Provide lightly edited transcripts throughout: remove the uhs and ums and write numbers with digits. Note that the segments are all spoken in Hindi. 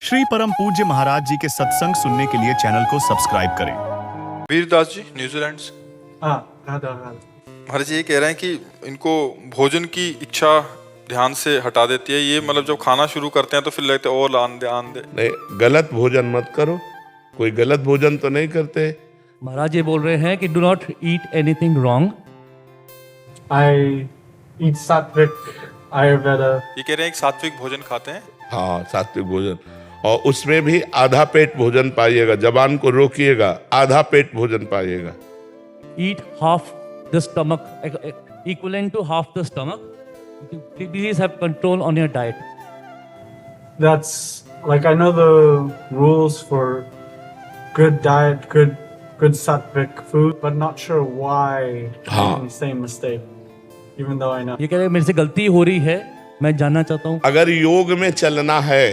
श्री परम पूज्य महाराज जी के सत्संग सुनने के लिए चैनल को सब्सक्राइब करें। वीरदास जी न्यूजीलैंड से। महाराज जी ये कह रहे हैं कि इनको भोजन की इच्छा ध्यान से हटा देती है। ये मतलब जब खाना शुरू करते हैं तो फिर लगता है और आन दे। नहीं, गलत भोजन मत करो। कोई गलत भोजन तो नहीं करते। महाराज ये बोल रहे हैं कि do not eat anything wrong. I eat sattvic Ayurveda. ये कह रहे हैं कि सात्विक भोजन खाते हैं। हाँ, सात्विक भोजन, और उसमें भी आधा पेट भोजन पाइएगा। जबान को रोकिएगा, आधा पेट भोजन पाइएगा। Eat half the stomach, equivalent to half the stomach. Please have control on your diet. That's like I know the rules for good diet, good sattvic food, but not sure why I'm the same mistake, even though I know. ये कह रहे हैं मेरे से गलती हो रही है, मैं जानना चाहता हूँ। अगर योग में चलना है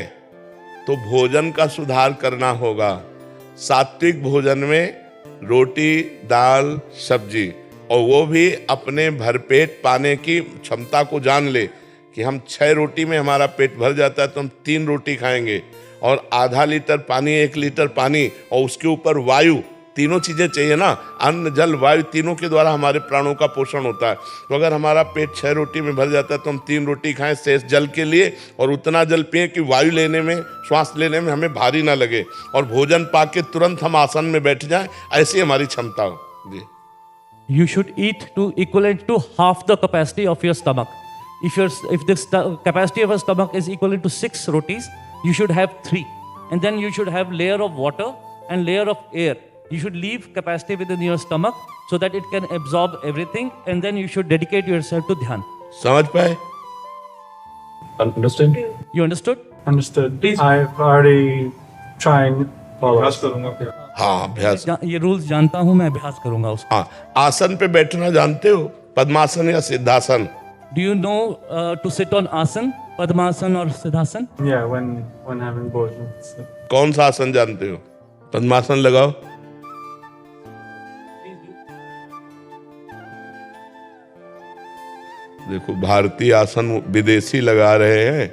तो भोजन का सुधार करना होगा। सात्विक भोजन में रोटी, दाल, सब्जी, और वो भी अपने भरपेट पाने की क्षमता को जान ले कि हम 6 रोटी में हमारा पेट भर जाता है तो हम 3 रोटी खाएंगे, और आधा लीटर पानी, 1 लीटर पानी, और उसके ऊपर वायु, तीनों चीजें चाहिए ना। अन्न, जल, वायु, तीनों के द्वारा हमारे प्राणों का पोषण होता है। तो अगर हमारा पेट 6 रोटी में भर जाता है तो हम 3 रोटी खाएं शेष जल के लिए, और उतना जल पिए कि वायु लेने में, श्वास लेने में हमें भारी ना लगे, और भोजन पाके तुरंत हम आसन में बैठ जाएं। ऐसी हमारी क्षमता हो जी। You should eat to equivalent to half the capacity of your stomach. If the capacity of a stomach is equivalent to 6 rotis, you should have 3, and then you should have layer of water and layer of air. You should leave capacity within your stomach so that it can absorb everything, and then you should dedicate yourself to dhyan. समझ पाए? Understood? You understood? Understood. Please. I've already trying follow. हाँ, अभ्यास। ये रूल्स जानता हूँ, मैं अभ्यास करूंगा उसका। हाँ, आसन पे बैठना जानते हो? पद्मासन या siddhasana? Do you know to sit on asan, padmasan और siddhasana? Yeah, when having bhojan. So. कौन सा आसन जानते हो? पद्मासन लगाओ। देखो, भारतीय आसन विदेशी लगा रहे हैं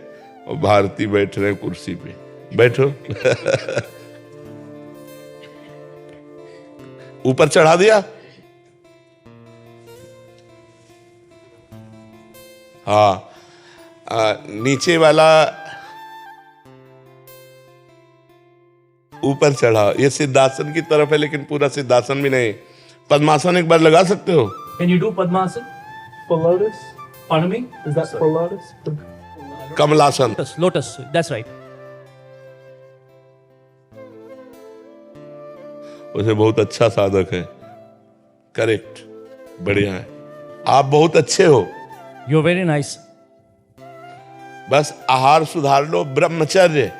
और भारतीय बैठ रहे हैं कुर्सी पे। बैठो। ऊपर चढ़ा दिया। हाँ, नीचे वाला ऊपर चढ़ा। ये सिद्धासन की तरफ है, लेकिन पूरा सिद्धासन भी नहीं। पद्मासन एक बार लगा सकते हो? Can you do padmasan? Full lotus? Pardon me? Is that full lotus? कमलासन। Lotus, that's right. उसे बहुत अच्छा साधक है। करेक्ट, बढ़िया है। आप बहुत अच्छे हो। You're very nice. बस आहार सुधार लो, ब्रह्मचर्य।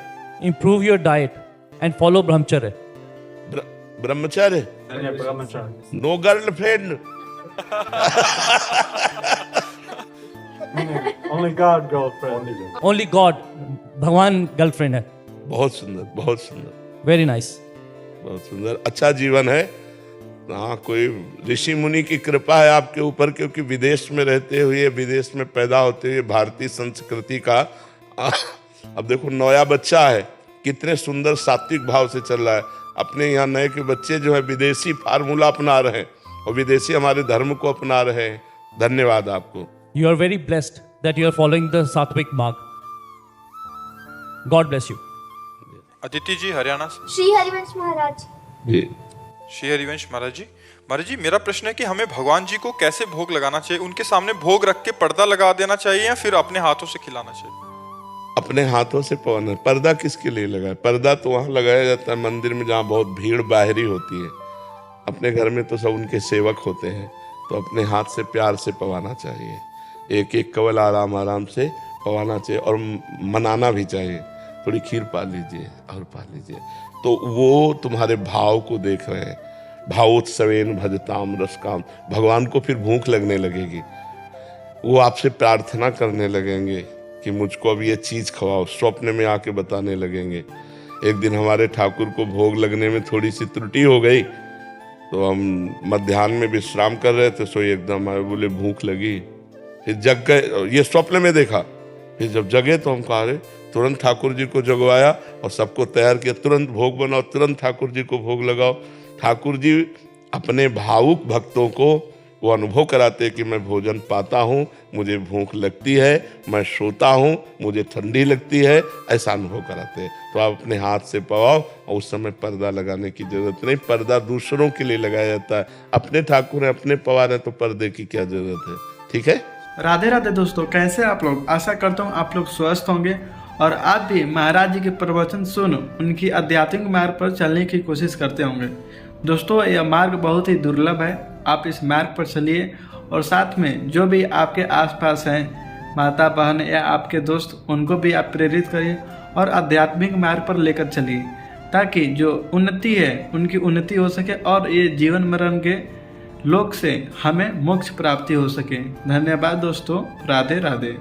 Improve your diet and follow brahmacharya. Brahmacharya. Yeah, brahmacharya. No girlfriend. Only God, girlfriend. Only God, भगवान गर्लफ्रेंड है। बहुत सुंदर, बहुत सुंदर, Very nice. बहुत सुंदर। अच्छा जीवन है। हाँ, कोई ऋषि मुनि की कृपा है आपके ऊपर, क्योंकि विदेश में रहते हुए, विदेश में पैदा होते हुए भारतीय संस्कृति का अब देखो, नया बच्चा है, कितने सुंदर सात्विक भाव से चल रहा है। अपने यहाँ नए के बच्चे जो है विदेशी फार्मूला अपना रहे हैं, और विदेशी हमारे धर्म को अपना रहे हैं। धन्यवाद आपको। You are very blessed that you are following the Sattvic mark. God bless you. Aditi जी हरियाणा से। श्री हरिवंश महाराज। जी, श्री हरिवंश महाराज जी। महाराज जी, मेरा प्रश्न है कि हमें भगवान जी को कैसे भोग लगाना चाहिए? उनके सामने भोग रख के पर्दा लगा देना चाहिए या फिर अपने हाथों से खिलाना चाहिए? अपने हाथों से पवना। पर्दा किसके लिए लगाए? पर्दा तो वहां लगाया जाता है मंदिर में, जहाँ बहुत भीड़ बाहरी होती है। अपने घर में तो सब उनके सेवक होते हैं, तो अपने हाथ से प्यार से पवाना चाहिए। एक एक कवल आराम आराम से पवाना चाहिए, और मनाना भी चाहिए। थोड़ी खीर पा लीजिए और पा लीजिए, तो वो तुम्हारे भाव को देख रहे हैं। भावोत्सवेन भजताम रसकाम। भगवान को फिर भूख लगने लगेगी, वो आपसे प्रार्थना करने लगेंगे कि मुझको अब ये चीज़ खवाओ। स्वप्न में आके बताने लगेंगे। एक दिन हमारे ठाकुर को भोग लगने में थोड़ी सी त्रुटि हो गई, तो हम मध्याह्न में विश्राम कर रहे थे, सो एकदम आए, बोले भूख लगी। फिर जग गए, ये स्वप्न में देखा, फिर जब जगे तो हम कहा, अरे तुरंत ठाकुर जी को जगवाया और सबको तैयार किया, तुरंत भोग बनाओ, तुरंत ठाकुर जी को भोग लगाओ। ठाकुर जी अपने भावुक भक्तों को वो अनुभव कराते कि मैं भोजन पाता हूँ, मुझे भूख लगती है, मैं सोता हूँ, मुझे ठंडी लगती है, ऐसा अनुभव कराते हैं। तो आप अपने हाथ से पवाओ और उस समय पर्दा लगाने की जरूरत नहीं। पर्दा दूसरों के लिए लगाया जाता है, अपने ठाकुर हैं, अपने पवा रहे, तो पर्दे की क्या जरूरत है। ठीक है। राधे राधे दोस्तों, कैसे आप लोग? आशा करता हूँ आप लोग स्वस्थ होंगे और आप भी महाराज जी के प्रवचन सुन उनकी आध्यात्मिक मार्ग पर चलने की कोशिश करते होंगे। दोस्तों, यह मार्ग बहुत ही दुर्लभ है, आप इस मार्ग पर चलिए और साथ में जो भी आपके आसपास हैं, माता बहन या आपके दोस्त, उनको भी आप प्रेरित करिए और आध्यात्मिक मार्ग पर लेकर चलिए, ताकि जो उन्नति है उनकी उन्नति हो सके और ये जीवन मरण के लोक से हमें मोक्ष प्राप्ति हो सके। धन्यवाद दोस्तों, राधे राधे।